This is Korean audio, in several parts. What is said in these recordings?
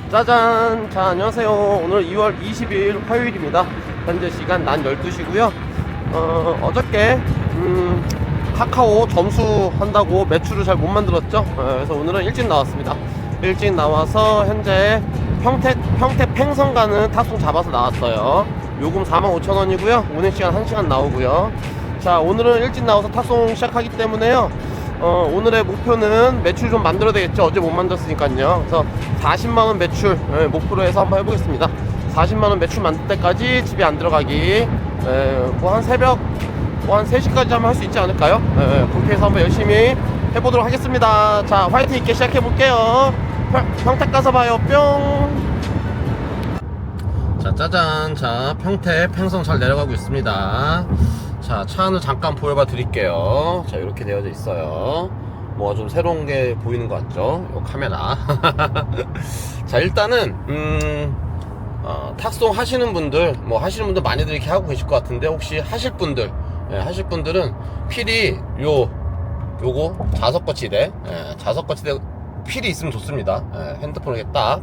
짜잔! 자, 안녕하세요. 오늘 2월 20일 화요일입니다. 현재 시간 낮 12시고요. 어저께 카카오 점수 한다고 매출을 잘 못 만들었죠. 그래서 오늘은 일찍 나왔습니다. 일찍 나와서 현재 평택 팽성 가는 탁송 잡아서 나왔어요. 요금 45,000원이고요 운행시간 1시간 나오고요. 자, 오늘은 일찍 나와서 탁송 시작하기 때문에요, 오늘의 목표는 매출 좀 만들어야 되겠죠. 어제 못 만들었으니까요. 그래서 40만원 매출 목표로 해서 한번 해보겠습니다. 40만원 매출 만들 때까지 집에 안 들어가기, 뭐 한 새벽 한 3시까지 하면 할 수 있지 않을까요? 그렇게 해서 한번 열심히 해보도록 하겠습니다. 자, 화이팅 있게 시작해볼게요. 평택 가서 봐요. 뿅. 자, 짜잔. 자, 평택 팽성 잘 내려가고 있습니다. 자, 차 안을 잠깐 보여봐 드릴게요. 자, 이렇게 되어져 있어요. 뭐 좀 새로운 게 보이는 것 같죠? 요 카메라. 자, 일단은 탁송 하시는 분들, 하시는 분들 많이들 이렇게 하고 계실 것 같은데, 혹시 하실 분들은 필히 요거 자석 거치대, 자석 거치대 필히 있으면 좋습니다. 핸드폰에 딱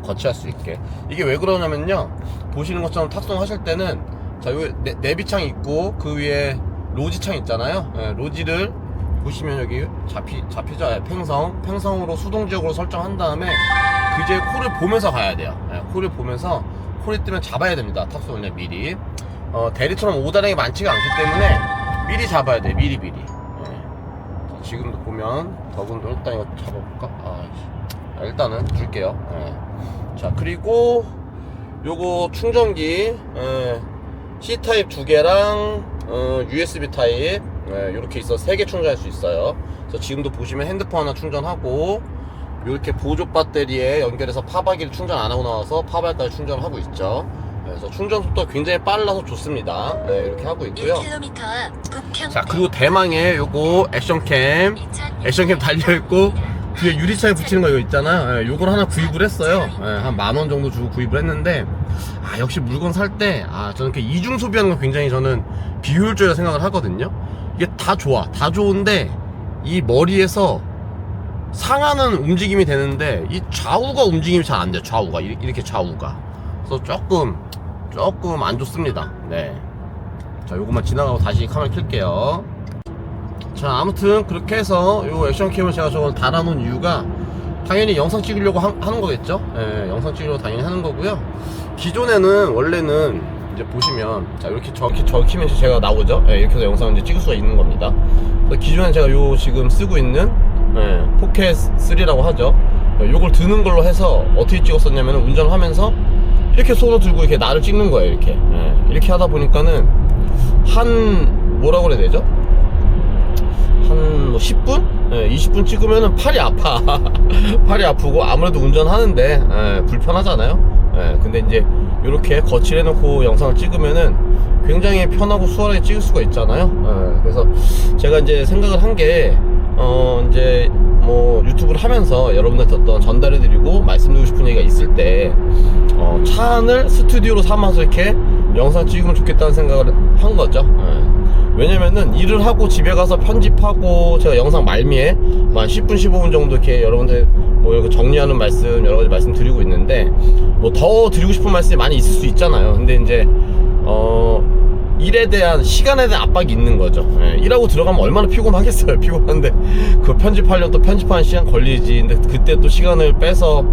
거치할 수 있게. 이게 왜 그러냐면요, 보시는 것처럼 탁송 하실 때는, 자, 요 내비창 있고 그 위에 로지창 있잖아요. 로지를 보시면 여기 잡히죠. 팽성으로 수동지역으로 설정한 다음에 그제 코를 보면서 가야 돼요. 코를 보면서, 코를 뜨면 잡아야 됩니다. 탁송을 미리. 대리처럼 오다량이 많지가 않기 때문에 미리 잡아야 돼. 미리. 자, 지금도 보면 더군도 일단 이거 잡아볼까? 일단은 줄게요. 자, 그리고 요거 충전기, C타입 2개랑 USB 타입 이렇게 있어서 3개 충전할 수 있어요. 그래서 지금도 보시면 핸드폰 하나 충전하고, 이렇게 보조 배터리에 연결해서 파바기를 충전 안 하고 나와서 파바까지 충전하고 있죠. 그래서 충전 속도가 굉장히 빨라서 좋습니다. 이렇게 하고 있고요. 자, 그리고 대망의 요거 액션캠 달려있고 뒤에 유리창에 붙이는 거 이거 있잖아. 요걸 하나 구입을 했어요. 한 10,000원 정도 주고 구입을 했는데, 역시 물건 살 때 저는 이렇게 이중 소비하는 건 굉장히 저는 비효율적이라고 생각을 하거든요. 이게 다 좋은데 이 머리에서 상하는 움직임이 되는데 이 좌우가 움직임이 잘 안 돼요. 좌우가 이렇게 좌우가. 그래서 조금 안 좋습니다. 자, 요것만 지나가고 다시 카메라 켤게요. 자, 아무튼 그렇게 해서 요 액션캠을 제가 저걸 달아놓은 이유가 당연히 영상 찍으려고 하는 거겠죠. 영상 찍으려고 당연히 하는 거고요. 기존에는 원래는 이제 보시면, 자, 이렇게 키면 제가 나오죠. 이렇게 해서 영상을 이제 찍을 수가 있는 겁니다. 그래서 기존에 제가 요 지금 쓰고 있는 포켓 3라고 하죠. 요걸 드는 걸로 해서 어떻게 찍었었냐면, 운전하면서 이렇게 손으로 들고 이렇게 나를 찍는 거예요. 이렇게 하다 보니까는 뭐라고 그래야 되죠? 한 10분? 20분 찍으면은 팔이 아파. 팔이 아프고, 아무래도 운전하는데 불편하잖아요. 근데 이제 이렇게 거치를 해놓고 영상을 찍으면은 굉장히 편하고 수월하게 찍을 수가 있잖아요. 그래서 제가 이제 생각을 한 게, 이제 유튜브를 하면서 여러분들한테 어떤 전달해드리고 말씀드리고 싶은 얘기가 있을 때, 차 안을 스튜디오로 삼아서 이렇게 영상 찍으면 좋겠다는 생각을 한 거죠. 왜냐면은 일을 하고 집에 가서 편집하고, 제가 영상 말미에 한 10분 15분 정도 이렇게 여러분들 이렇게 정리하는 말씀 여러가지 말씀 드리고 있는데, 더 드리고 싶은 말씀이 많이 있을 수 있잖아요. 근데 이제 일에 대한, 시간에 대한 압박이 있는 거죠. 일하고 들어가면 얼마나 피곤하겠어요. 피곤한데 그거 편집하려면 또 편집하는 시간 걸리지. 근데 그때 또 시간을 빼서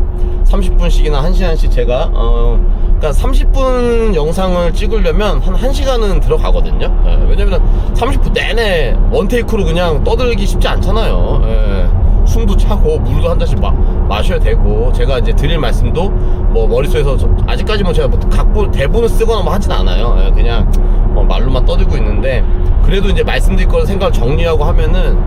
30분씩이나 1시간씩 제가 그러니까 30분 영상을 찍으려면 한 1시간은 들어가거든요. 왜냐면 30분 내내 원테이크로 그냥 떠들기 쉽지 않잖아요. 숨도 차고 물도 한 잔씩 마셔야 되고, 제가 이제 드릴 말씀도 머릿속에서 아직까지 제가 대본을 쓰거나 하진 않아요. 그냥 말로만 떠들고 있는데, 그래도 이제 말씀드릴 거를 생각을 정리하고 하면은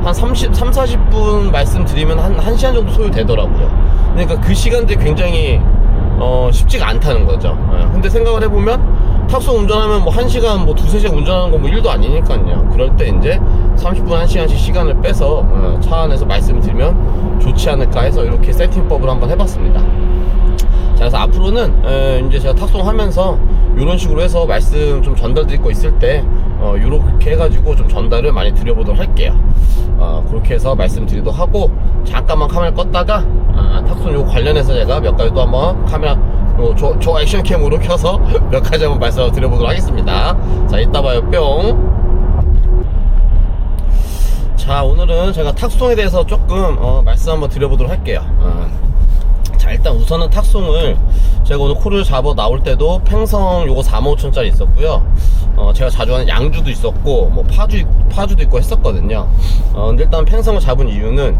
한 30-40분 말씀드리면 한 1시간 정도 소요되더라고요. 그러니까 그 시간들이 굉장히 쉽지가 않다는 거죠. 근데 생각을 해보면 탁송 운전하면 1시간 2-3시간 운전하는 건 1도 아니니까요. 그럴 때 이제 30분 1시간씩 시간을 빼서 차 안에서 말씀을 드리면 좋지 않을까 해서 이렇게 세팅법을 한번 해봤습니다. 자, 그래서 앞으로는 이제 제가 탁송하면서 이런 식으로 해서 말씀 좀 전달드릴 거 있을 때 이렇게 해가지고 좀 전달을 많이 드려보도록 할게요. 그렇게 해서 말씀드리도록 하고, 잠깐만 카메라 껐다가 탁송 요거 관련해서 제가 몇 가지 또 한번 카메라 저 액션캠으로 켜서 몇 가지 한번 말씀을 드려보도록 하겠습니다. 자, 이따 봐요. 뿅. 자, 오늘은 제가 탁송에 대해서 조금 말씀 한번 드려보도록 할게요. 자, 일단 우선은 탁송을 제가 오늘 코를 잡아 나올 때도 팽성 요거 45,000짜리 있었고요. 제가 자주 하는 양주도 있었고 뭐 파주도 있고 했었거든요. 근데 일단 팽성을 잡은 이유는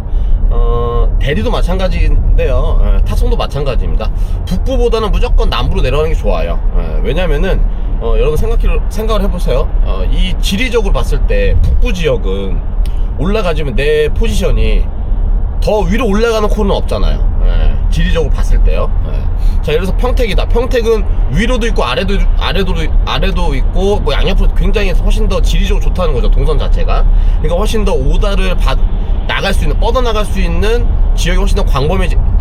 대리도 마찬가지인데요. 탁송도 마찬가지입니다. 북부보다는 무조건 남부로 내려가는 게 좋아요. 왜냐면은 여러분 생각을 해보세요. 이 지리적으로 봤을 때 북부 지역은 올라가지면 내 포지션이 더 위로 올라가는 코는 없잖아요. 지리적으로 봤을 때요. 자, 예를 들어서 평택이다. 평택은 위로도 있고 아래도 있고 뭐 양옆으로 굉장히 훨씬 더 지리적으로 좋다는 거죠. 동선 자체가. 그러니까 훨씬 더 오다를 나갈 수 있는, 뻗어나갈 수 있는 지역이 훨씬 더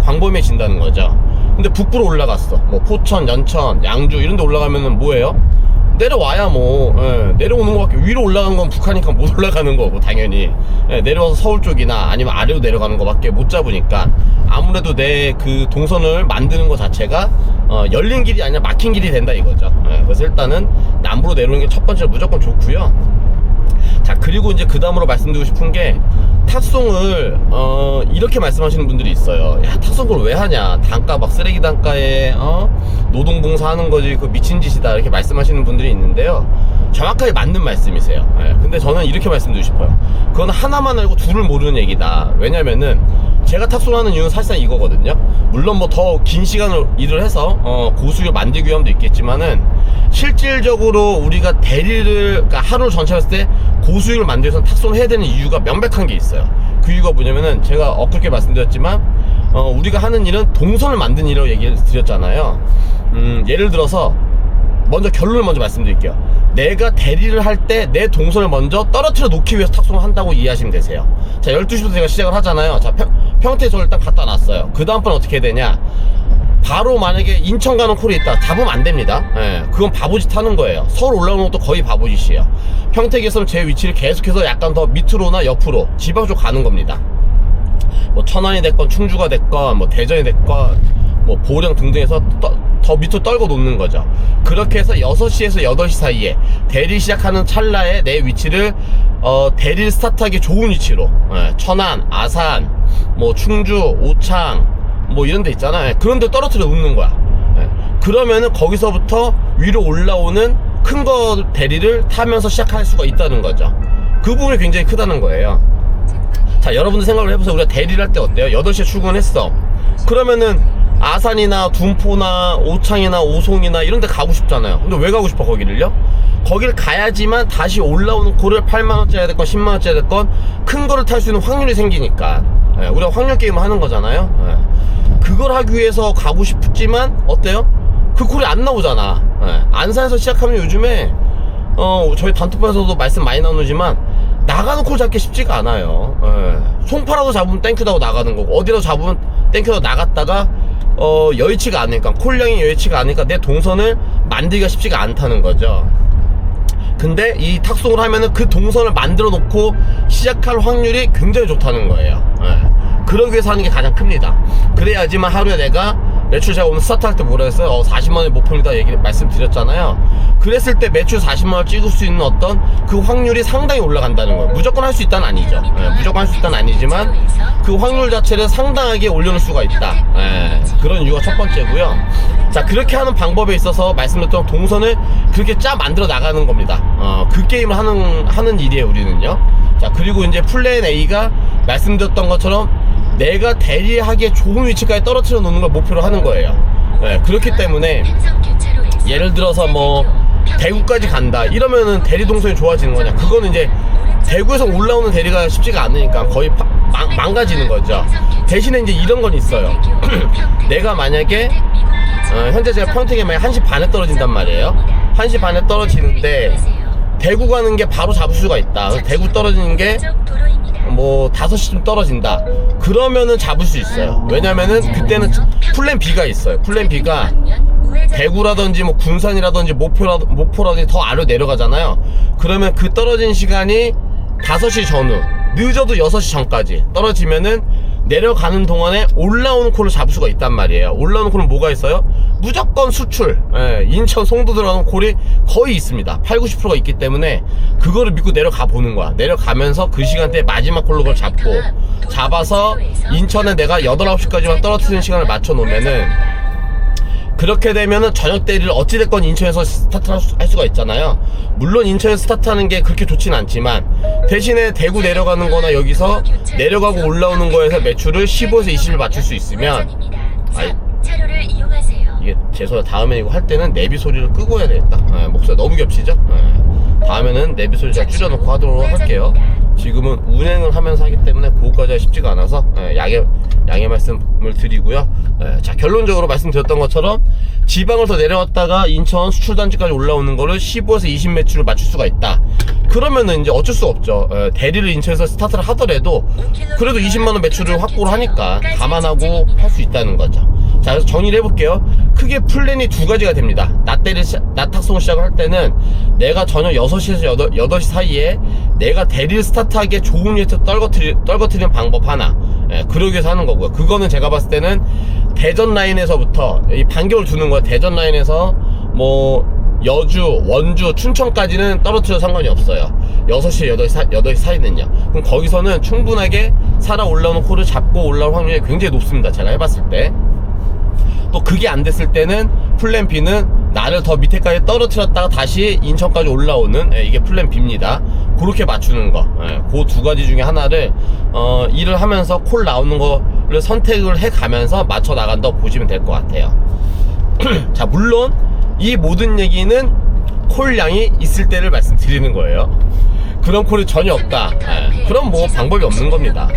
광범해진다는 거죠. 근데 북부로 올라갔어. 뭐 포천, 연천, 양주 이런 데 올라가면은 뭐예요? 내려와야 내려오는 거밖에. 위로 올라가는 건 북하니까 못 올라가는 거고 당연히. 내려와서 서울 쪽이나 아니면 아래로 내려가는 거밖에 못 잡으니까 아무래도 내 그 동선을 만드는 거 자체가 열린 길이 아니라 막힌 길이 된다 이거죠. 그래서 일단은 남부로 내려오는 게 첫 번째로 무조건 좋고요. 자, 그리고 이제 그 다음으로 말씀드리고 싶은 게 탁송을 이렇게 말씀하시는 분들이 있어요. 야, 탁송을 왜 하냐, 단가 막 쓰레기 단가에 노동봉사 하는 거지, 그 미친 짓이다, 이렇게 말씀하시는 분들이 있는데요, 정확하게 맞는 말씀이세요. 근데 저는 이렇게 말씀드리고 싶어요. 그건 하나만 알고 둘을 모르는 얘기다. 왜냐면은 제가 탁송하는 이유는 사실상 이거거든요. 물론 뭐 더 긴 시간을 일을 해서 고수익을 만들기 위함도 있겠지만은 실질적으로 우리가 그러니까 하루 전체 했을 때 고수익을 만들기 위해서는 탁송을 해야 되는 이유가 명백한 게 있어요. 그 이유가 뭐냐면은 제가 엊그저께 말씀드렸지만 우리가 하는 일은 동선을 만드는 일이라고 얘기를 드렸잖아요. 예를 들어서 먼저 결론을 먼저 말씀드릴게요. 내가 대리를 할 때 내 동선을 먼저 떨어뜨려 놓기 위해서 탁송을 한다고 이해하시면 되세요. 자, 12시부터 제가 시작을 하잖아요. 자, 평택에 저를 일단 갖다 놨어요. 그 다음번 어떻게 해야 되냐, 바로 만약에 인천 가는 콜이 있다, 잡으면 안 됩니다. 그건 바보짓 하는 거예요. 서울 올라오는 것도 거의 바보짓이에요. 평택에서는 제 위치를 계속해서 약간 더 밑으로나 옆으로 지방 쪽 가는 겁니다. 뭐 천안이 됐건 충주가 됐건 뭐 대전이 됐건 뭐 보령 등등해서 더 밑으로 떨궈 놓는 거죠. 그렇게 해서 6시에서 8시 사이에 대리 시작하는 찰나에 내 위치를 대리를 스타트하기 좋은 위치로, 천안, 아산, 뭐 충주, 오창 뭐 이런 데 있잖아요. 그런 데 떨어뜨려 놓는 거야. 그러면은 거기서부터 위로 올라오는 큰 거 대리를 타면서 시작할 수가 있다는 거죠. 그 부분이 굉장히 크다는 거예요. 자, 여러분들 생각을 해보세요. 우리가 대리를 할 때 어때요? 8시에 출근했어. 그러면은 아산이나 둔포나 오창이나 오송이나 이런 데 가고 싶잖아요. 근데 왜 가고 싶어 거기를요? 거기를 가야지만 다시 올라오는 코를 8만원짜리 됐건 10만원짜리 됐건 큰 거를 탈 수 있는 확률이 생기니까. 우리가 확률 게임을 하는 거잖아요. 그걸 하기 위해서 가고 싶지만 어때요? 그 콜이 안 나오잖아. 안산에서 시작하면 요즘에 저희 단톡방에서도 말씀 많이 나누지만 나가는 콜 잡기 쉽지가 않아요. 송파라도 잡으면 땡큐다고 나가는 거고, 어디라도 잡으면 땡큐다고 나갔다가 여의치가 않으니까, 콜량이 여의치가 않으니까 내 동선을 만들기가 쉽지가 않다는 거죠. 근데 이 탁송을 하면은 그 동선을 만들어 놓고 시작할 확률이 굉장히 좋다는 거예요. 그러기 위해서 하는 게 가장 큽니다. 그래야지만 하루에 내가 매출, 제가 오늘 스타트 할 때 뭐라 했어요? 40만원의 목표이다 말씀드렸잖아요. 그랬을 때 매출 40만원 찍을 수 있는 어떤 그 확률이 상당히 올라간다는 거예요. 무조건 할 수 있다는 아니죠. 무조건 할 수 있다는 아니지만 그 확률 자체를 상당하게 올려놓을 수가 있다. 그런 이유가 첫 번째고요. 자, 그렇게 하는 방법에 있어서 말씀드렸던 동선을 그렇게 만들어 나가는 겁니다. 그 게임을 하는 일이에요, 우리는요. 자, 그리고 이제 플랜 A가 말씀드렸던 것처럼 내가 대리하기에 좋은 위치까지 떨어뜨려 놓는 걸 목표로 하는 거예요. 그렇기 때문에 예를 들어서 뭐 대구까지 간다 이러면은 대리 동선이 좋아지는 거냐, 그거는 이제 대구에서 올라오는 대리가 쉽지가 않으니까 거의 망가지는 거죠. 대신에 이제 이런 건 있어요. 내가 만약에 현재 제가 평택에 만약 1시 반에 떨어진단 말이에요. 1시 반에 떨어지는데 대구 가는 게 바로 잡을 수가 있다. 대구 떨어지는 게 뭐 5시쯤 떨어진다. 그러면은 잡을 수 있어요. 왜냐면은 그때는 플랜 B가 있어요. 플랜 B가 대구라든지 뭐 군산이라든지 목포라든지 더 아래로 내려가잖아요. 그러면 그 떨어진 시간이 5시 전후, 늦어도 6시 전까지 떨어지면은 내려가는 동안에 올라오는 콜을 잡을 수가 있단 말이에요. 올라오는 콜은 뭐가 있어요? 무조건 수출, 인천 송도 들어가는 콜이 거의 있습니다. 80~90%가 있기 때문에 그거를 믿고 내려가 보는 거야. 내려가면서 그 시간대에 마지막 콜로 그걸 잡아서 인천에 내가 8, 9시까지만 떨어뜨리는 시간을 맞춰 놓으면은, 그렇게 되면은 저녁 대리를 어찌됐건 인천에서 스타트할 수가 있잖아요. 물론 인천에서 스타트하는 게 그렇게 좋진 않지만, 대신에 대구 내려가는 거나 여기서 내려가고 올라오는 거에서 매출을 15에서 20을 맞출 수 있으면, 이게 죄송해요. 다음에 이거 할 때는 내비 소리를 끄고 해야 되겠다. 목소리 너무 겹치죠? 다음에는 내비 소리 제가 줄여놓고 하도록 할게요. 지금은 운행을 하면서 하기 때문에 그거까지 하기 쉽지가 않아서 양해 말씀을 드리고요. 자, 결론적으로 말씀드렸던 것처럼 지방을 더 내려왔다가 인천 수출단지까지 올라오는 거를 15에서 20 매출을 맞출 수가 있다. 그러면은 이제 어쩔 수 없죠. 대리를 인천에서 스타트를 하더라도 그래도 20만원 매출을 확보를 하니까 감안하고 할 수 있다는 거죠. 자, 그래서 정리를 해볼게요. 크게 플랜이 두 가지가 됩니다. 낮 탁송 시작을 할 때는 내가 저녁 6시에서 8시 사이에 내가 대리를 스타트하기에 좋은 위에서 떨궈트리는 방법 하나, 그러기 위해서 하는 거고요. 그거는 제가 봤을 때는 대전 라인에서부터 이 반격을 두는 거야. 대전 라인에서 뭐 여주, 원주, 춘천까지는 떨어뜨려도 상관이 없어요. 6시, 8시 사이는요. 그럼 거기서는 충분하게 살아 올라오는 콜을 잡고 올라올 확률이 굉장히 높습니다. 제가 해봤을 때. 또 그게 안 됐을 때는 플랜 B는 나를 더 밑에까지 떨어뜨렸다가 다시 인천까지 올라오는, 이게 플랜 B입니다. 그렇게 맞추는 거, 그 두 가지 중에 하나를 일을 하면서 콜 나오는 거를 선택을 해 가면서 맞춰 나간다고 보시면 될 것 같아요. 자, 물론 이 모든 얘기는 콜량이 있을 때를 말씀드리는 거예요. 그런 콜이 전혀 없다, 그럼 뭐 방법이 없는 겁니다.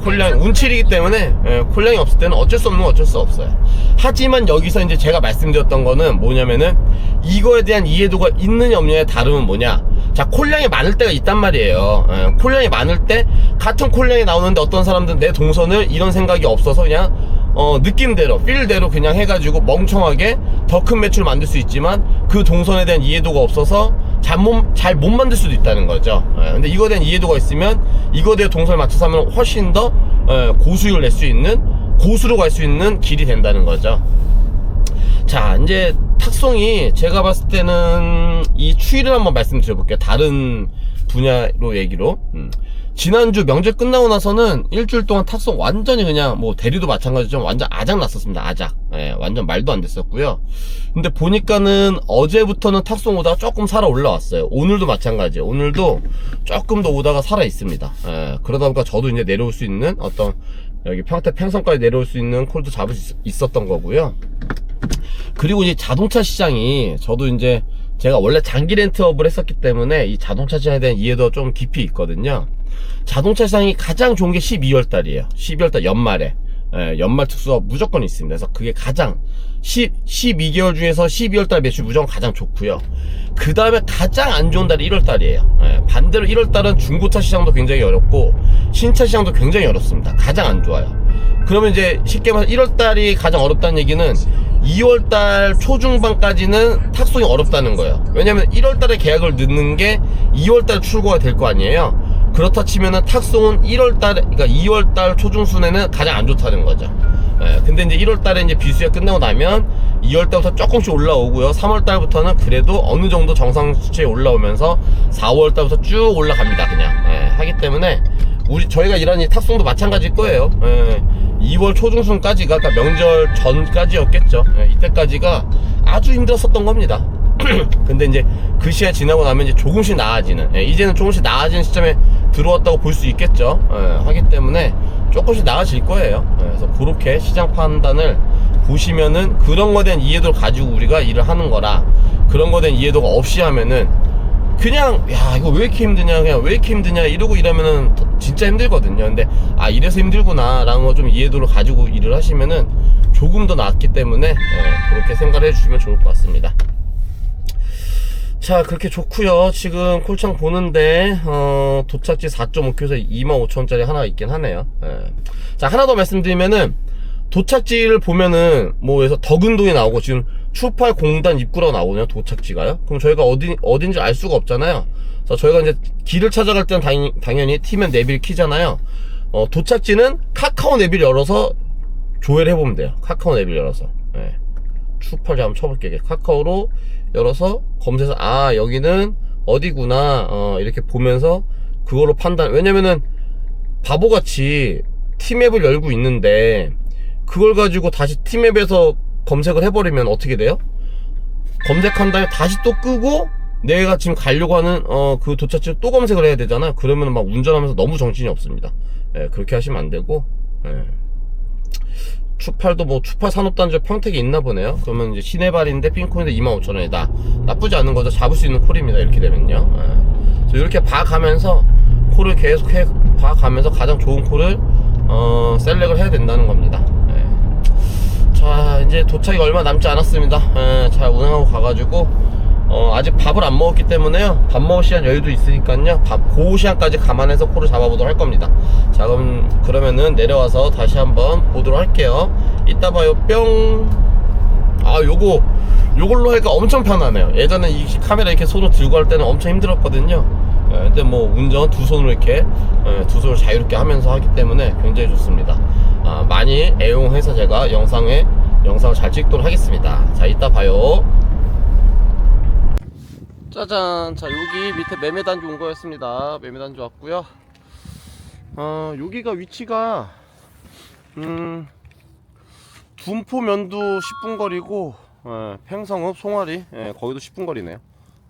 콜량이 운칠이기 때문에 콜량이 없을 때는 어쩔 수 없는 건 어쩔 수 없어요. 하지만 여기서 이제 제가 말씀드렸던 거는 뭐냐면은 이거에 대한 이해도가 있느냐 없느냐의 다름은 뭐냐. 자, 콜량이 많을 때가 있단 말이에요. 콜량이 많을 때 같은 콜량이 나오는데 어떤 사람들은 내 동선을 이런 생각이 없어서 그냥 느낌대로, 필대로 그냥 해가지고 멍청하게 더 큰 매출을 만들 수 있지만 그 동선에 대한 이해도가 없어서 잘 못 만들 수도 있다는 거죠. 근데 이거에 대한 이해도가 있으면 이거에 대한 동선을 맞춰서 하면 훨씬 더 고수익을 낼 수 있는, 고수로 갈 수 있는 길이 된다는 거죠. 자, 이제 탁송이 제가 봤을 때는 이 추이를 한번 말씀드려볼게요. 다른 분야로 얘기로. 지난주 명절 끝나고 나서는 일주일 동안 탁송 완전히 그냥 뭐 대리도 마찬가지죠. 완전 아작 났었습니다. 아작. 완전 말도 안 됐었고요. 근데 보니까는 어제부터는 탁송 오다가 조금 살아 올라왔어요. 오늘도 마찬가지예요. 오늘도 조금 더 오다가 살아 있습니다. 그러다 보니까 저도 이제 내려올 수 있는 어떤 여기 평택 팽성까지 내려올 수 있는 콜도 잡을 수 있었던 거고요. 그리고 이제 자동차 시장이, 저도 이제 제가 원래 장기 렌트업을 했었기 때문에 이 자동차 시장에 대한 이해도가 좀 깊이 있거든요. 자동차 시장이 가장 좋은 게 12월 달이에요. 12월 달 연말에. 연말 특수업 무조건 있습니다. 그래서 그게 가장 12개월 중에서 12월 달 매출 무조건 가장 좋고요. 그 다음에 가장 안 좋은 달이 1월 달이에요. 반대로 1월 달은 중고차 시장도 굉장히 어렵고 신차 시장도 굉장히 어렵습니다. 가장 안 좋아요. 그러면 이제 쉽게 말해서 1월 달이 가장 어렵다는 얘기는 2월 달 초중반까지는 탁송이 어렵다는 거예요. 왜냐면 1월 달에 계약을 넣는 게 2월 달 출고가 될 거 아니에요. 그렇다 치면은 탁송은 1월 달에, 그러니까 2월 달 초중순에는 가장 안 좋다는 거죠. 근데 이제 1월 달에 이제 비수기가 끝나고 나면 2월 달부터 조금씩 올라오고요. 3월 달부터는 그래도 어느 정도 정상 수치에 올라오면서 4월 달부터 쭉 올라갑니다. 그냥. 하기 때문에 저희가 일하는 이 탁송도 마찬가지일 거예요. 2월 초중순까지가, 그러니까 명절 전까지였겠죠. 이때까지가 아주 힘들었었던 겁니다. 근데 이제 그 시간 지나고 나면 이제 조금씩 나아지는, 이제는 조금씩 나아지는 시점에 들어왔다고 볼 수 있겠죠. 하기 때문에 조금씩 나아질 거예요. 그래서 그렇게 시장 판단을 보시면은 그런 거에 대한 이해도를 가지고 우리가 일을 하는 거라, 그런 거에 대한 이해도가 없이 하면은 그냥 야 이거 왜 이렇게 힘드냐, 그냥 왜 이렇게 힘드냐 이러고 일하면은 진짜 힘들거든요. 근데 이래서 힘들구나 라는 거 좀 이해도를 가지고 일을 하시면은 조금 더 낫기 때문에 그렇게 생각을 해주시면 좋을 것 같습니다. 자, 그렇게 좋고요. 지금 콜창 보는데 도착지 4.5km에서 25,000원짜리 하나 있긴 하네요. 자, 하나 더 말씀드리면은 도착지를 보면은 뭐 그래서 덕은동이 나오고 지금 추팔 공단 입구라고 나오거든요. 도착지가요. 그럼 저희가 어딘지 알 수가 없잖아요. 그래서 저희가 이제 길을 찾아갈 때는 당연히 티맨 내비를 키잖아요. 도착지는 카카오 내비를 열어서 조회를 해보면 돼요. 카카오 내비를 열어서. 예. 추팔 한번 쳐볼게요. 카카오로 열어서 검색해서 아 여기는 어디구나 이렇게 보면서 그걸로 판단. 왜냐면은 바보같이 티맵을 열고 있는데 그걸 가지고 다시 티맵에서 검색을 해버리면 어떻게 돼요? 검색한 다음에 다시 또 끄고 내가 지금 가려고 하는 그 도착지를 또 검색을 해야 되잖아. 그러면 막 운전하면서 너무 정신이 없습니다. 예, 그렇게 하시면 안 되고. 예. 추팔도 뭐 추팔 산업단지 평택에 있나 보네요. 그러면 이제 시내발인데 핀코인데 25,000원이다. 나쁘지 않은 거죠. 잡을 수 있는 콜입니다. 이렇게 되면요. 예. 이렇게 봐가면서 콜을 계속 봐가면서 가장 좋은 콜을 셀렉을 해야 된다는 겁니다. 예. 자, 이제 도착이 얼마 남지 않았습니다. 예, 잘 운행하고 가가지고 아직 밥을 안 먹었기 때문에요. 밥 먹을 시간 여유도 있으니까요. 그 시간까지 감안해서 콜을 잡아보도록 할 겁니다. 자, 그러면은 내려와서 다시 한번 보도록 할게요. 이따 봐요. 뿅. 아, 요걸로 하니까 엄청 편하네요. 예전에 이 카메라 이렇게 손으로 들고 할 때는 엄청 힘들었거든요. 근데 뭐 운전 두 손으로 이렇게 두 손을 자유롭게 하면서 하기 때문에 굉장히 좋습니다. 많이 애용해서 제가 영상을 잘 찍도록 하겠습니다. 자, 이따 봐요. 짜잔. 자, 여기 밑에 매매단지 온 거였습니다. 매매단지 왔고요. 여기가 위치가 둔포 면도 10분 거리고 팽성읍 송화리 거기도 10분 거리네요.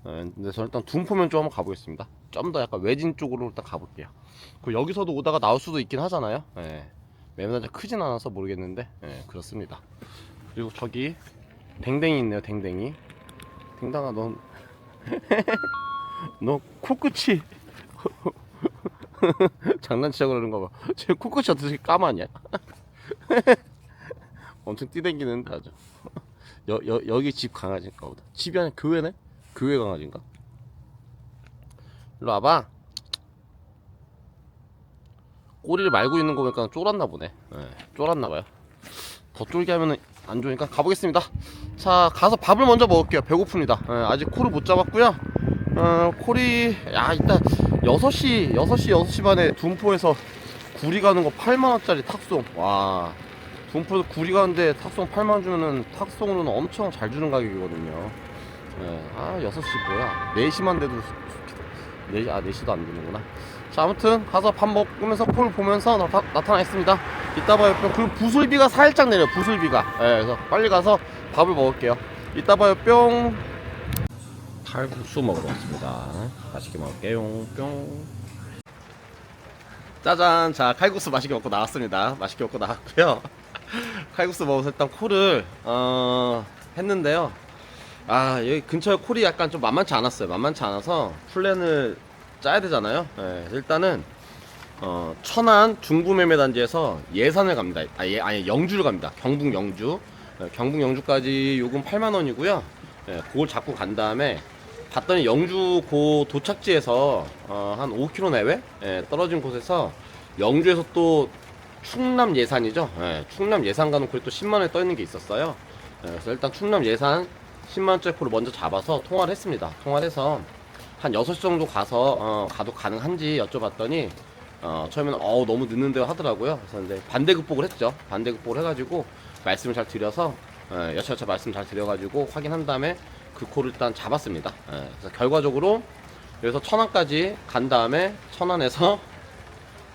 근데 저는 일단 둔포면 쪽 한번 가보겠습니다. 좀 더 약간 외진 쪽으로 일단 가볼게요. 그 여기서도 오다가 나올 수도 있긴 하잖아요. 매매단지가 크진 않아서 모르겠는데 그렇습니다. 그리고 저기 댕댕이 있네요. 댕댕이. 댕댕아 너 코끝이 장난치자고 그러는 거 봐. 쟤 코끝이 어떻게 까마냐? 엄청 뛰댕기는데 아주. 여기 집 강아지인가 보다. 집이 아니라 교회네? 교회 강아지인가? 일로 와봐. 꼬리를 말고 있는 거 보니까 쫄았나 보네. 쫄았나 봐요. 더 쫄게 하면은 안 좋으니까 가보겠습니다. 자, 가서 밥을 먼저 먹을게요. 배고픕니다. 아직 콜을 못 잡았고요. 콜이 이따 6시 반에 둔포에서 구리 가는 거 8만원짜리 탁송. 와, 둔포에서 구리 가는데 탁송 8만원 주면은 탁송으로는 엄청 잘 주는 가격이거든요. 6시 뭐야, 4시만 돼도 4시도 안 되는구나. 자, 아무튼 가서 밥 먹으면서 콜 보면서 나타나겠습니다. 이따 봐요. 그리고 부슬비가 살짝 내려요. 부슬비가. 그래서 빨리 가서 밥을 먹을게요. 이따 봐요. 뿅. 칼국수 먹으러 왔습니다. 맛있게 먹을게요. 뿅. 짜잔. 자, 칼국수 맛있게 먹고 나왔습니다. 맛있게 먹고 나왔고요. 칼국수 먹어서 일단 콜을 했는데요. 여기 근처에 콜이 약간 좀 만만치 않았어요. 만만치 않아서 플랜을 짜야 되잖아요. 일단은 천안 중부매매단지에서 예산을 갑니다. 아니 영주를 갑니다. 경북 영주. 경북 영주까지 요금 8만원이고요 그걸 잡고 간 다음에 봤더니 영주 그 도착지에서 한 5km 내외 떨어진 곳에서 영주에서 또 충남 예산이죠. 충남 예산 가는 콜이 또 10만원에 떠있는 게 있었어요. 그래서 일단 충남 예산 10만원짜리 콜을 먼저 잡아서 통화를 했습니다. 통화를 해서 한 6시 정도 가서 가도 가능한지 여쭤봤더니 처음에는 너무 늦는데요 하더라고요. 그래서 이제 반대급복을 했죠. 반대급복을 해가지고 말씀을 잘 드려서 여차여차 말씀 잘 드려가지고 확인한 다음에 그 콜을 일단 잡았습니다. 그래서 결과적으로 여기서 천안까지 간 다음에 천안에서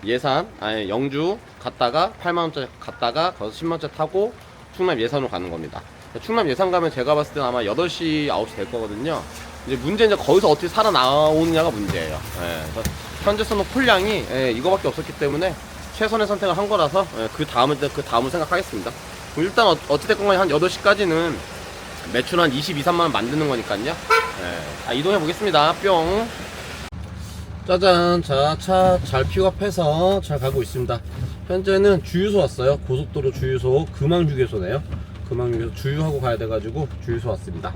예산 영주 갔다가 8만원짜리 갔다가 거기서 10만원짜리 타고 충남 예산으로 가는 겁니다. 충남 예산 가면 제가 봤을 때는 아마 8시 9시 될 거거든요. 이제 문제는 거기서 어떻게 살아나오느냐가 문제예요. 그래서 현재서는 콜량이 이거밖에 없었기 때문에 최선의 선택을 한 거라서 그 다음을 생각하겠습니다. 일단 어찌됐건 간에 한 8시까지는 매출 한 22, 3만원 만드는 거니까요. 이동해 보겠습니다. 뿅. 짜잔. 자, 차 잘 픽업해서 잘 가고 있습니다. 현재는 주유소 왔어요. 고속도로 주유소 금왕휴게소네요. 금왕휴게소 주유하고 가야 돼가지고 주유소 왔습니다.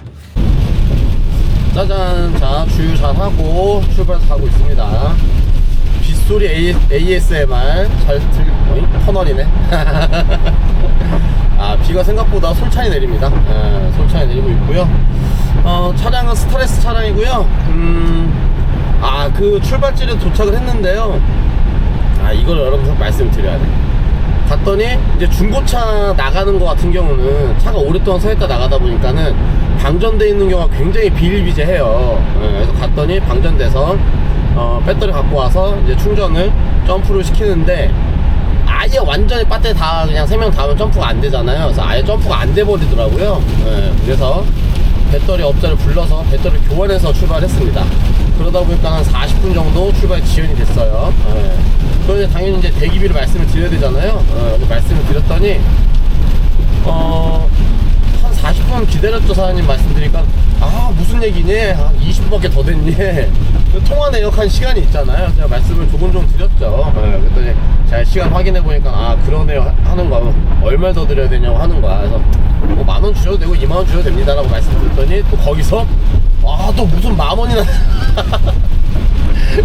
짜잔. 자, 주유 잘하고 출발해서 가고 있습니다. 빗소리 ASMR 잘 터널이네. 비가 생각보다 솔찬히 내립니다. 솔찬히 내리고 있고요. 차량은 스타레스 차량이고요. 그 출발지를 도착을 했는데요. 이걸 여러분 말씀을 드려야 돼. 갔더니 이제 중고차 나가는 거 같은 경우는 차가 오랫동안 서있다 나가다 보니까는 방전돼 있는 경우가 굉장히 비일비재해요. 그래서 갔더니 방전돼서 배터리 갖고 와서 이제 충전을 점프를 시키는데 아예 완전히 배터리 다 그냥 3명 다 하면 점프가 안 되잖아요. 그래서 아예 점프가 안 돼 버리더라고요. 그래서 배터리 업자를 불러서 배터리 교환해서 출발했습니다. 그러다 보니까 한 40분 정도 출발 지연이 됐어요. 그런데 당연히 이제 대기비를 말씀을 드려야 되잖아요. 말씀을 드렸더니 한 40분 기다렸죠. 사장님 말씀드리니까 무슨 얘기니? 한 20분밖에 더 됐니? 통화 내역한 시간이 있잖아요. 제가 말씀을 조금 드렸죠. 그랬더니 제가 시간 확인해 보니까 그러네요 하는 거야. 얼마 더 드려야 되냐고 하는 거야. 그래서 뭐 10,000원 주셔도 되고 20,000원 주셔도 됩니다 라고 말씀드렸더니 또 거기서 또 무슨 10,000원이나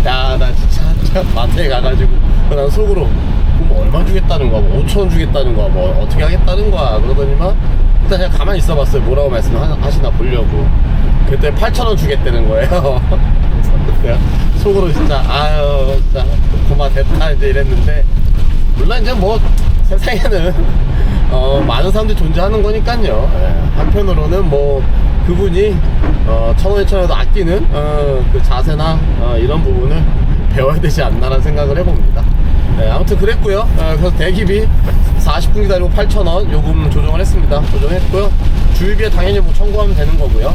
야, 나 진짜 마트에 가가지고 난 속으로 뭐 얼마 주겠다는 거야, 뭐 5,000원 주겠다는 거야, 뭐 어떻게 하겠다는 거야. 그러더니만 일단 그냥 가만히 있어봤어요. 뭐라고 말씀하시나 보려고. 그때 8,000원 주겠다는 거예요. 내가 속으로 진짜 진짜 고마 됐다 이제 이랬는데, 물론 이제 뭐 세상에는 많은 사람들이 존재하는 거니까요. 한편으로는 뭐 그분이 1,000원 2,000원도 아끼는 그 자세나 이런 부분을 배워야 되지 않나라는 생각을 해봅니다. 아무튼 그랬고요. 그래서 대기비 40분 기다리고 8,000원 요금 조정을 했습니다. 조정했고요. 주유비에 당연히 뭐 청구하면 되는 거고요.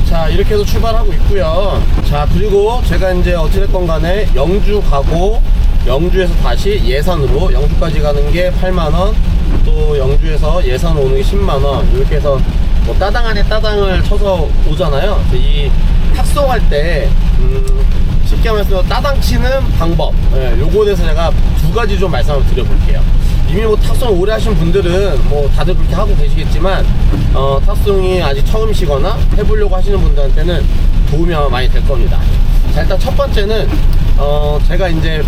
자, 이렇게 해서 출발하고 있고요. 자, 그리고 제가 이제 어찌됐건 간에 영주 가고 영주에서 다시 예산으로, 영주까지 가는 게 8만원, 또 영주에서 예산 오는 게 10만원, 이렇게 해서 뭐 따당 안에 따당을 쳐서 오잖아요. 이 탁송할 때 쉽게 말해서 따당 치는 방법, 요거에 대해서 제가 두 가지 좀 말씀을 드려볼게요. 이미 뭐 탁송 오래 하신 분들은 뭐 다들 그렇게 하고 계시겠지만 탁송이 아직 처음이시거나 해보려고 하시는 분들한테는 도움이 아마 많이 될 겁니다. 자, 일단 첫 번째는 제가 이제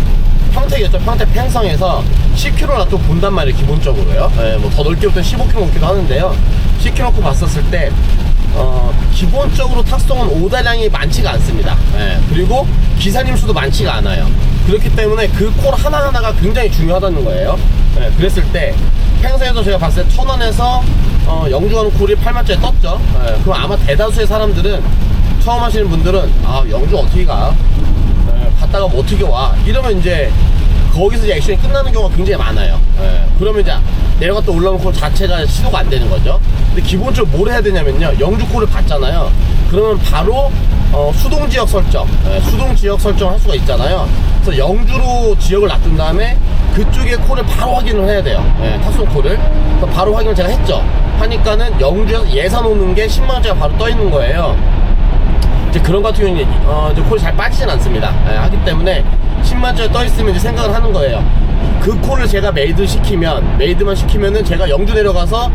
평택이었죠. 평택 팽성에서 10km 놔두고 본단 말이에요. 기본적으로요. 뭐 더 넓게 보면 15km 넘기도 하는데요. 10km 놓고 봤었을 때 기본적으로 탁송은 오다량이 많지가 않습니다. 그리고 기사님 수도 많지가 않아요. 그렇기 때문에 그 콜 하나하나가 굉장히 중요하다는 거예요. 그랬을 때 팽성에서 제가 봤을 때 1,000원에서 영주 가는 콜이 8만짜리 떴죠. 그럼 아마 대다수의 사람들은, 처음 하시는 분들은 영주 어떻게 가? 갔다가 뭐 어떻게 와? 이러면 이제 거기서 이제 액션이 끝나는 경우가 굉장히 많아요. 그러면 이제 내려갔다 올라오는 콜 자체가 시도가 안 되는 거죠. 근데 기본적으로 뭘 해야 되냐면요, 영주 콜을 받잖아요. 그러면 바로 수동 지역 설정, 수동 지역 설정을 할 수가 있잖아요. 그래서 영주로 지역을 놔둔 다음에 그쪽에 콜을 바로 확인을 해야 돼요. 탁송 콜을 바로 확인을 제가 했죠. 하니까는 영주에서 예산 오는 게 10만원짜리가 바로 떠 있는 거예요. 이제 그런 것 같은 경우는 이제 콜이 잘 빠지진 않습니다. 하기 때문에 10만원짜리 떠 있으면 이제 생각을 하는 거예요. 그 콜을 제가 메이드만 시키면은 제가 영주 내려가서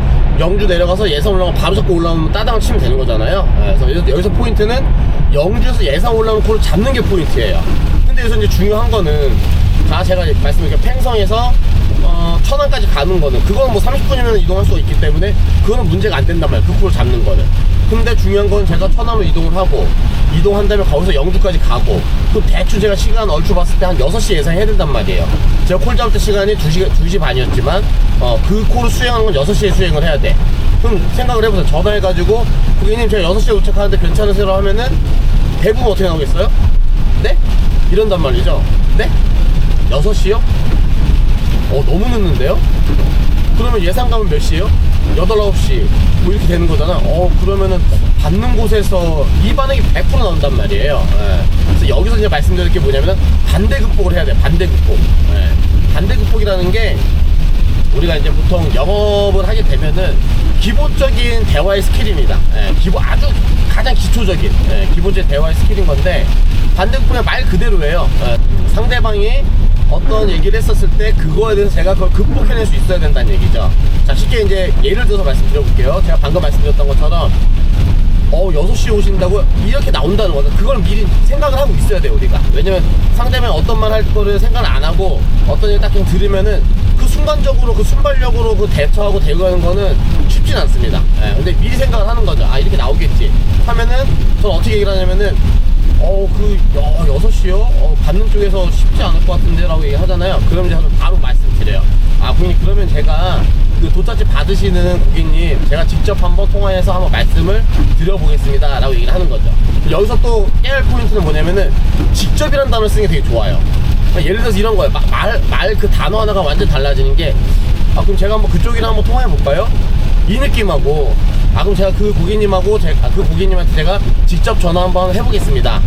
예산 올라오면 바로 잡고 올라오면 따당을 치면 되는 거잖아요. 그래서 여기서 포인트는 영주에서 예산 올라오는 콜을 잡는 게 포인트예요. 근데 여기서 이제 중요한 거는, 제가 말씀드린 팽성에서 천안까지 가는 거는, 그거는 뭐 30분이면 이동할 수가 있기 때문에 그거는 문제가 안 된단 말이에요. 그 콜을 잡는 거는. 근데 중요한 건 제가 천안으로 이동을 하고, 이동한 다음에 거기서 영주까지 가고, 또 대충 제가 시간 얼추 봤을 때 한 6시 예상해야 된단 말이에요. 제가 콜 잡을 때 시간이 2시 반이었지만 그 콜을 수행하는 건 6시에 수행을 해야 돼. 그럼 생각을 해보세요. 전화해가지고 고객님 제가 6시에 도착하는데 괜찮으세요? 하면은 대부분 어떻게 나오겠어요? 네? 이런단 말이죠. 네? 6시요? 너무 늦는데요? 그러면 예상가면 몇 시에요? 8, 9시 뭐 이렇게 되는 거잖아. 그러면은 받는 곳에서 이 반응이 100% 나온단 말이에요. 그래서 여기서 이제 말씀드릴 게 뭐냐면은 반대극복을 해야 돼. 반대극복. 반대극복이라는 게 우리가 이제 보통 영업을 하게 되면은 기본적인 대화의 스킬입니다. 아주 가장 기초적인 기본적인 대화의 스킬인 건데, 반대극복은 말 그대로예요. 상대방이 어떤 얘기를 했었을 때 그거에 대해서 제가 그걸 극복해낼 수 있어야 된다는 얘기죠. 자, 쉽게 이제 예를 들어서 말씀드려볼게요. 제가 방금 말씀드렸던 것처럼 6시에 오신다고 이렇게 나온다는 거죠. 그걸 미리 생각을 하고 있어야 돼요, 우리가. 왜냐면 상대방이 어떤 말 할 거를 생각을 안 하고 어떤 얘기 딱 그냥 들으면은 그 순간적으로 그 순발력으로 그 대처하고 대응하는 거는 쉽진 않습니다. 근데 미리 생각을 하는 거죠. 이렇게 나오겠지 하면은 저는 어떻게 얘기를 하냐면은 그 6시요? 받는 쪽에서 쉽지 않을 것 같은데 라고 얘기하잖아요. 그럼 저는 바로 말씀드려요. 고객님, 그러면 제가 그 도착지 받으시는 고객님 제가 직접 한번 통화해서 한번 말씀을 드려보겠습니다 라고 얘기를 하는 거죠. 여기서 또 깨야 할 포인트는 뭐냐면은 직접이라는 단어를 쓰는 게 되게 좋아요. 예를 들어서 이런 거예요. 말 그 단어 하나가 완전 달라지는 게, 그럼 제가 한번 그쪽이랑 한번 통화해 볼까요? 이 느낌하고, 그럼 제가 그 고객님하고 그 고객님한테 제가 직접 전화 한번 해보겠습니다.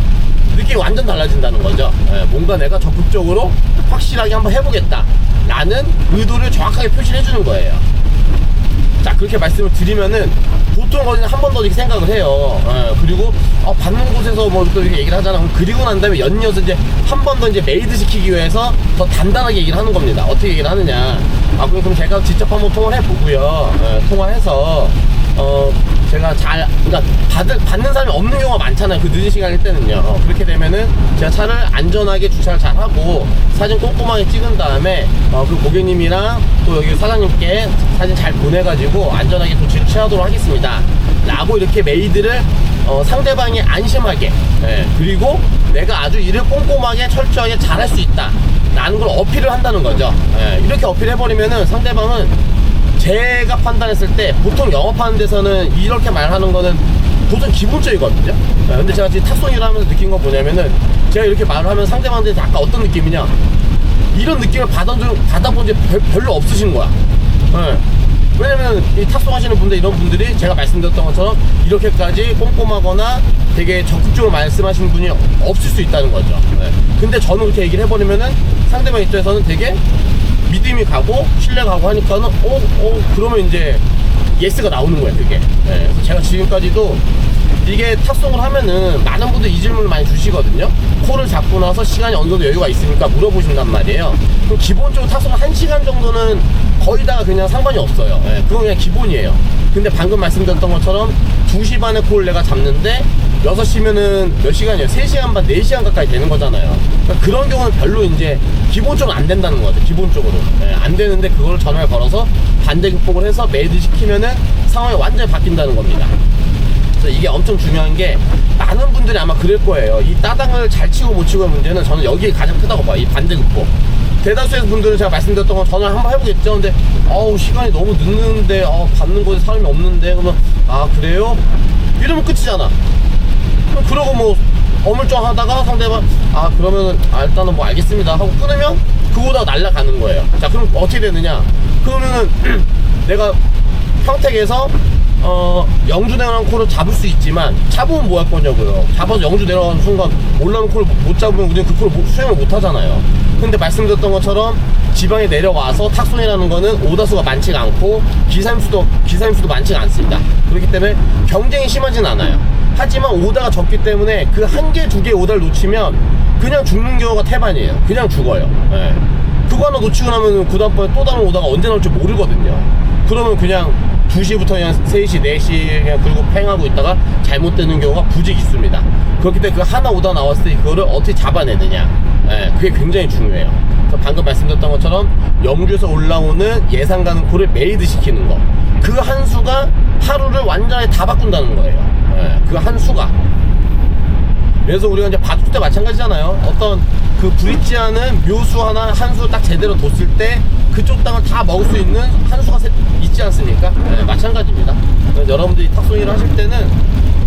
느낌이 완전 달라진다는 거죠. 뭔가 내가 적극적으로 확실하게 한번 해보겠다 라는 의도를 정확하게 표시를 해주는 거예요. 자, 그렇게 말씀을 드리면은 보통 거기는 한 번 더 이렇게 생각을 해요. 그리고 받는 곳에서 뭐 또 이렇게 얘기를 하잖아. 그리고 난 다음에 연이어서 이제 한 번 더 이제 메이드 시키기 위해서 더 단단하게 얘기를 하는 겁니다. 어떻게 얘기를 하느냐. 그럼 제가 직접 한번 통화를 해보고요. 통화해서 제가 그러니까 받는 사람이 없는 경우가 많잖아요. 그 늦은 시간일 때는요. 그렇게 되면은 제가 차를 안전하게 주차를 잘 하고 사진 꼼꼼하게 찍은 다음에 그 고객님이랑 또 여기 사장님께 사진 잘 보내가지고 안전하게 조치를 취하도록 하겠습니다 라고 이렇게 메이드를 상대방이 안심하게, 그리고 내가 아주 일을 꼼꼼하게 철저하게 잘할 수 있다 라는 걸 어필을 한다는 거죠. 이렇게 어필해버리면은 상대방은 제가 판단했을 때 보통 영업하는 데서는 이렇게 말하는 거는 보통 기본적이거든요. 근데 제가 지금 탑송일을 하면서 느낀 건 뭐냐면은, 제가 이렇게 말을 하면 상대방한테 약간 어떤 느낌이냐, 이런 느낌을 받아본 지 별로 없으신 거야. 왜냐면 이 탑송 하시는 분들, 이런 분들이 제가 말씀드렸던 것처럼 이렇게까지 꼼꼼하거나 되게 적극적으로 말씀하시는 분이 없을 수 있다는 거죠. 근데 저는 그렇게 얘기를 해버리면은 상대방 입장에서는 되게 믿음이 가고 신뢰가고 하니까는 그러면 이제 예스가 나오는 거예요, 그게. 그래서 제가 지금까지도 이게 탑송을 하면은 많은 분들이 이 질문을 많이 주시거든요. 콜을 잡고 나서 시간이 어느 정도 여유가 있으니까 물어보신단 말이에요. 그럼 기본적으로 탑송을 1시간 정도는 거의 다 그냥 상관이 없어요. 그건 그냥 기본이에요. 근데 방금 말씀드렸던 것처럼 2시 반에 콜 내가 잡는데 6시면은 몇 시간이에요? 3시간 반, 4시간 가까이 되는 거잖아요. 그러니까 그런 경우는 별로 이제 기본적으로 안 된다는 거죠. 기본적으로. 안 되는데 그걸 전화를 걸어서 반대 극복을 해서 메이드 시키면은 상황이 완전히 바뀐다는 겁니다. 그래서 이게 엄청 중요한 게, 많은 분들이 아마 그럴 거예요. 이 따당을 잘 치고 못 치고의 문제는 저는 여기에 가장 크다고 봐요. 이 반대 극복. 대다수의 분들은 제가 말씀드렸던 건 전화를 한번 해보겠죠. 근데 시간이 너무 늦는데 받는 곳에 사람이 없는데, 그러면 그래요? 이러면 끝이잖아. 그러고 뭐 어물쩡하다가 상대방 그러면은 일단은 뭐 알겠습니다 하고 끊으면 그거다 날아가는 거예요. 자, 그럼 어떻게 되느냐, 그러면은 내가 평택에서 영주 내려가는 콜을 잡을 수 있지만, 잡으면 뭐 할 거냐고요. 잡아서 영주 내려가는 순간 올라오는 콜을 못 잡으면 우리는 그 콜을 수행을 못 하잖아요. 근데 말씀드렸던 것처럼 지방에 내려와서 탁송이라는 거는 오다수가 많지가 않고 기사임수도 많지가 않습니다. 그렇기 때문에 경쟁이 심하진 않아요. 하지만 오다가 적기 때문에 그 한 개, 두 개 오다를 놓치면 그냥 죽는 경우가 태반이에요. 그냥 죽어요. 그거 하나 놓치고 나면 그 다음번에 또 다른 오다가 언제 나올지 모르거든요. 그러면 그냥 2시부터 그냥 3시, 4시 그냥 그리고 팽하고 있다가 잘못되는 경우가 부직 있습니다. 그렇기 때문에 그 하나 오다 나왔을 때 그거를 어떻게 잡아내느냐, 그게 굉장히 중요해요. 그래서 방금 말씀드렸던 것처럼 영주에서 올라오는 예상 가는 콜을 메이드 시키는 거, 그 한 수가 하루를 완전히 다 바꾼다는 거예요. 그 한 수가. 그래서 우리가 이제 바둑 때 마찬가지잖아요. 어떤 그 브릿지 않은 묘수 하나, 한 수 딱 제대로 뒀을 때 그쪽 땅을 다 먹을 수 있는 한 수가 있지 않습니까? 마찬가지입니다. 여러분들이 탁송이를 하실 때는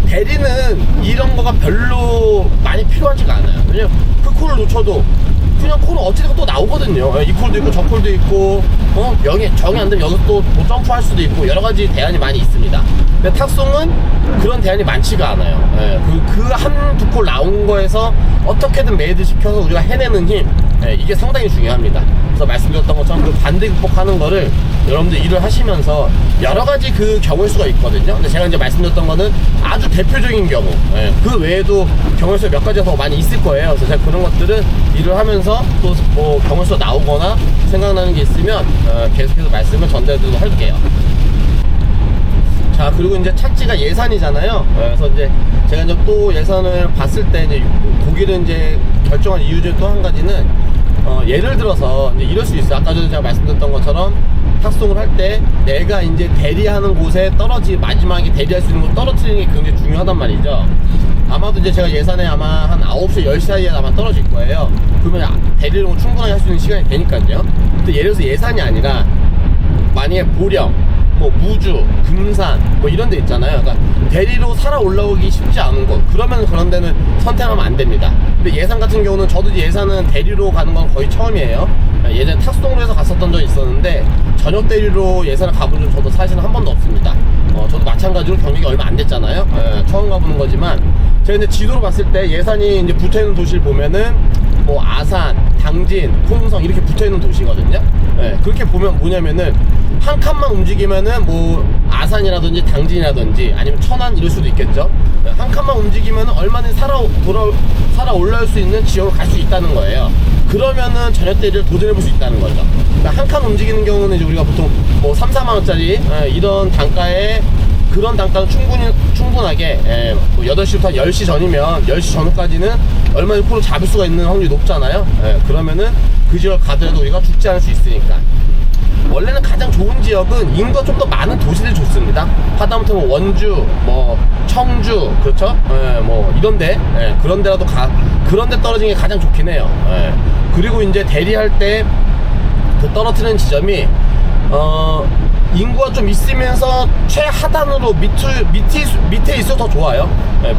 대리는 이런 거가 별로 많이 필요하지가 않아요. 왜냐면 그 콜을 놓쳐도 그냥 콜은 어찌됐건 또 나오거든요. 이 콜도 있고 저 콜도 있고, 여기 정이 안 되면 여기서 또 뭐 점프할 수도 있고, 여러 가지 대안이 많이 있습니다. 근데 탁송은 그런 대안이 많지가 않아요. 그 한두 콜 나온 거에서 어떻게든 메이드 시켜서 우리가 해내는 힘, 이게 상당히 중요합니다. 그래서 말씀드렸던 것처럼 그 반대 극복하는 거를 여러분들 일을 하시면서 여러 가지 그 경우의 수가 있거든요. 근데 제가 이제 말씀드렸던 거는 아주 대표적인 경우, 그 외에도 경우의 수가 몇 가지가 더 많이 있을 거예요. 그래서 제가 그런 것들은 일을 하면서 또 뭐 경우의 수가 나오거나 생각나는 게 있으면 계속해서 말씀을 전달드리도록 할게요. 자, 그리고 이제 착지가 예산이잖아요. 그래서 이제 제가 이제 또 예산을 봤을 때 이제 고기를 이제 결정한 이유 중에 또 한 가지는, 예를 들어서 이제 이럴 수 있어요. 아까 전에 제가 말씀드렸던 것처럼 탁송을 할 때 내가 이제 대리하는 곳에 마지막에 대리할 수 있는 곳 떨어뜨리는 게 굉장히 중요하단 말이죠. 아마도 이제 제가 예산에 아마 한 9시 10시 사이에 아마 떨어질 거예요. 그러면 대리로 충분하게 할 수 있는 시간이 되니까요. 근데 예를 들어서 예산이 아니라 만약에 보령, 뭐 무주, 금산 뭐 이런 데 있잖아요. 그러니까 대리로 살아 올라오기 쉽지 않은 곳, 그러면 그런 데는 선택하면 안 됩니다. 근데 예산 같은 경우는 저도 예산은 대리로 가는 건 거의 처음이에요. 예전에 탁수동로에서 갔었던 적이 있었는데 저녁 대리로 예산을 가본 적 저도 사실은 한 번도 없습니다. 저도 마찬가지로 경력이 얼마 안 됐잖아요. 처음 가보는 거지만 제가 이제 지도로 봤을 때 예산이 이제 붙어있는 도시를 보면은 뭐 아산, 당진, 홍성 이렇게 붙어있는 도시거든요. 그렇게 보면 뭐냐면은 한 칸만 움직이면은 뭐 아산이라든지 당진이라든지 아니면 천안 이럴 수도 있겠죠. 한 칸만 움직이면은 얼마든지 살아 올라올 수 있는 지역을 갈 수 있다는 거예요. 그러면은 저녁 대리를 도전해볼 수 있다는 거죠. 그러니까 한 칸 움직이는 경우는 이제 우리가 보통 뭐 3, 4만원짜리 이런 단가에 그런 단가는 충분하게 뭐 8시부터 10시 전이면 10시 전후까지는 얼마든지 코를 잡을 수가 있는 확률이 높잖아요. 그러면은 그 지역을 가더라도 우리가 죽지 않을 수 있으니까. 원래는 가장 좋은 지역은 인구가 좀 더 많은 도시들이 좋습니다. 하다못해 뭐 원주, 뭐 청주, 그렇죠? 뭐 이런데 그런 데라도 그런 데 떨어지는 게 가장 좋긴 해요. 그리고 이제 대리할 때 그 떨어뜨리는 지점이 인구가 좀 있으면서 최하단으로 밑에 있어도 더 좋아요.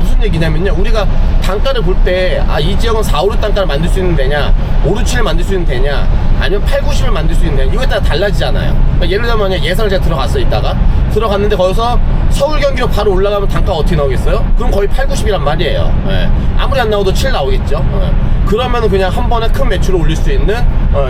무슨 얘기냐면요, 우리가 단가를 볼 때 이 지역은 4, 5, 6 단가를 만들 수 있는 데냐, 5, 6, 7을 만들 수 있는 데냐, 아니면 8, 90을 만들 수 있는 데냐, 이거에 따라 달라지잖아요. 그러니까 예를 들면 예산을 제가 들어갔는데 거기서 서울 경기로 바로 올라가면 단가가 어떻게 나오겠어요? 그럼 거의 8, 90이란 말이에요. 아무리 안 나오도 7 나오겠죠. 그러면은 그냥 한 번에 큰 매출을 올릴 수 있는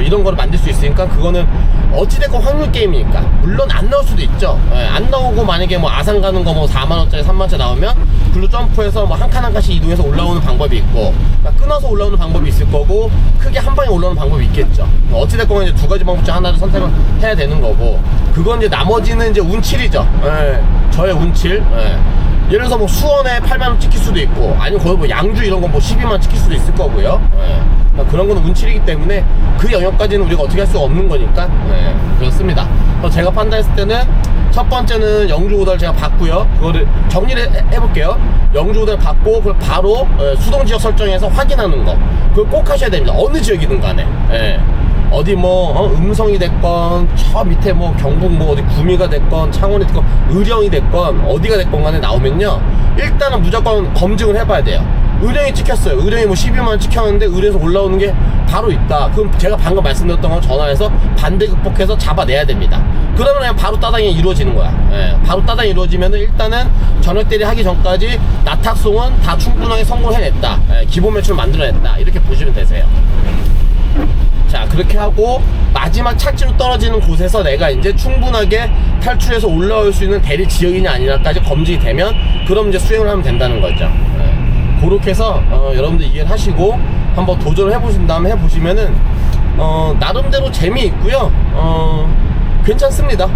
이런 거를 만들 수 있으니까, 그거는 어찌됐건 확률 게임이니까. 물론 안 나올 수도 있죠. 안 나오고 만약에 뭐 아산 가는 거 뭐 4만원짜리 3만원짜리 나오면 글로 점프해서 뭐 한 칸 한 칸씩 이동해서 올라오는 방법이 있고, 그러니까 끊어서 올라오는 방법이 있을 거고, 크게 한 방에 올라오는 방법이 있겠죠. 어찌됐건 이제 두 가지 방법 중 하나를 선택을 해야 되는 거고, 그건 이제 나머지는 이제 운칠이죠. 저의 운칠. 예를 들어서 뭐 수원에 8만원 찍힐 수도 있고, 아니면 거기 뭐 양주 이런 거 뭐 12만원 찍힐 수도 있을 거고요. 그런 거는 운칠이기 때문에 그 영역까지는 우리가 어떻게 할 수가 없는 거니까 그렇습니다. 그래서 제가 판단했을 때는 첫 번째는 영주 오더를 제가 받고요. 그거를 정리를 해볼게요. 영주 오더를 받고 그걸 바로 수동 지역 설정해서 확인하는 거, 그걸 꼭 하셔야 됩니다. 어느 지역이든 간에. 어디 뭐 음성이 됐건 저 밑에 뭐 경북 뭐 어디 구미가 됐건 창원이 됐건 의령이 됐건 어디가 됐건 간에 나오면요, 일단은 무조건 검증을 해봐야 돼요. 의령이 찍혔어요. 의령이 뭐 12만원 찍혔는데 의령에서 올라오는 게 바로 있다. 그럼 제가 방금 말씀드렸던 거 전화해서 반대 극복해서 잡아내야 됩니다. 그러면 그냥 바로 따당이 이루어지는 거야. 바로 따당이 이루어지면은 일단은 저녁 대리 하기 전까지 나탁송은 다 충분하게 성공해냈다. 기본 매출을 만들어냈다. 이렇게 보시면 되세요. 자, 그렇게 하고 마지막 착지로 떨어지는 곳에서 내가 이제 충분하게 탈출해서 올라올 수 있는 대리 지역이냐 아니냐까지 검증이 되면, 그럼 이제 수행을 하면 된다는 거죠. 그렇게 해서 여러분들 이해를 하시고 한번 도전을 해보신 다음에 해보시면은 나름대로 재미있고요. 괜찮습니다.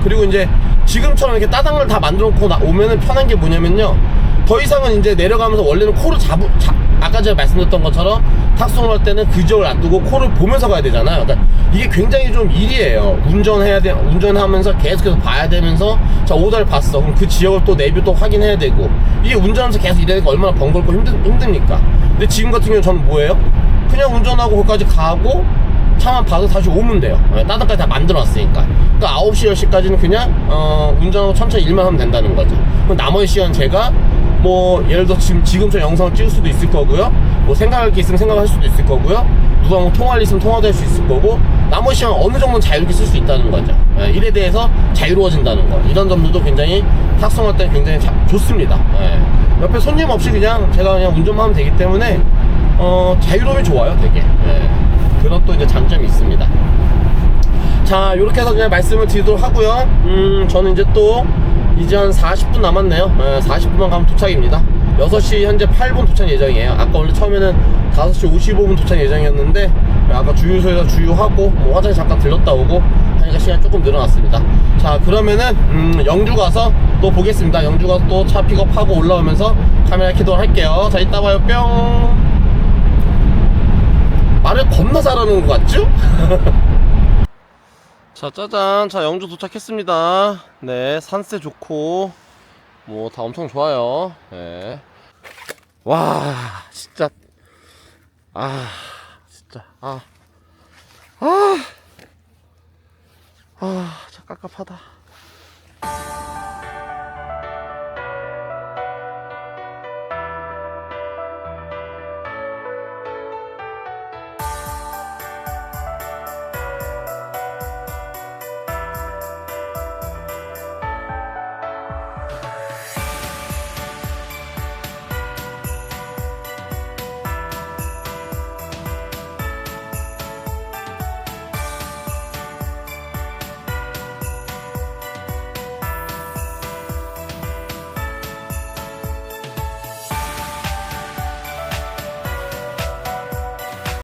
그리고 이제 지금처럼 이렇게 따당을 다 만들어 놓고 오면은 편한 게 뭐냐면요, 더 이상은 이제 내려가면서 원래는 코를 아까 제가 말씀드렸던 것처럼 탁송을 할 때는 그 지역을 놔두고 코를 보면서 가야 되잖아요. 그러니까 이게 굉장히 좀 일이에요. 운전하면서 계속해서 봐야 되면서, 자, 오더를 봤어. 그럼 그 지역을 또 내비 또 확인해야 되고, 이게 운전하면서 계속 이러니까 얼마나 번거롭고 힘듭니까? 근데 지금 같은 경우는 저는 뭐예요? 그냥 운전하고 거기까지 가고 차만 봐서 다시 오면 돼요. 따뜻까지 다 만들어놨으니까. 그러니까 9시 10시까지는 그냥 운전하고 천천히 일만 하면 된다는 거죠. 그럼 나머지 시간 제가 뭐 예를 들어 지금처럼 영상을 찍을 수도 있을 거고요, 뭐 생각할 게 있으면 생각할 수도 있을 거고요, 누가 뭐 통화할 일 있으면 통화도 할 수 있을 거고, 나머지 시간 어느 정도는 자유롭게 쓸 수 있다는 거죠. 일에 대해서 자유로워진다는 거, 이런 점들도 굉장히 탁송할 때 굉장히 좋습니다. 옆에 손님 없이 그냥 제가 그냥 운전만 하면 되기 때문에 자유로움이 좋아요, 되게. 그런 또 이제 장점이 있습니다. 자, 요렇게 해서 그냥 말씀을 드리도록 하고요. 저는 이제 한 40분 남았네요. 40분만 가면 도착입니다. 6시 현재 8분 도착 예정이에요. 아까 원래 처음에는 5시 55분 도착 예정이었는데, 아까 주유소에서 주유하고 뭐 화장실 잠깐 들렀다 오고 하니까 시간이 조금 늘어났습니다. 자, 그러면은 영주 가서 또 보겠습니다. 영주 가서 또 차 픽업하고 올라오면서 카메라 켜도록 할게요. 자, 이따 봐요. 뿅. 말을 겁나 잘하는 것 같죠? 자, 짜잔. 자, 영주 도착했습니다. 네, 산세 좋고 뭐 다 엄청 좋아요. 네. 와, 진짜. 진짜. 진짜 깝깝하다.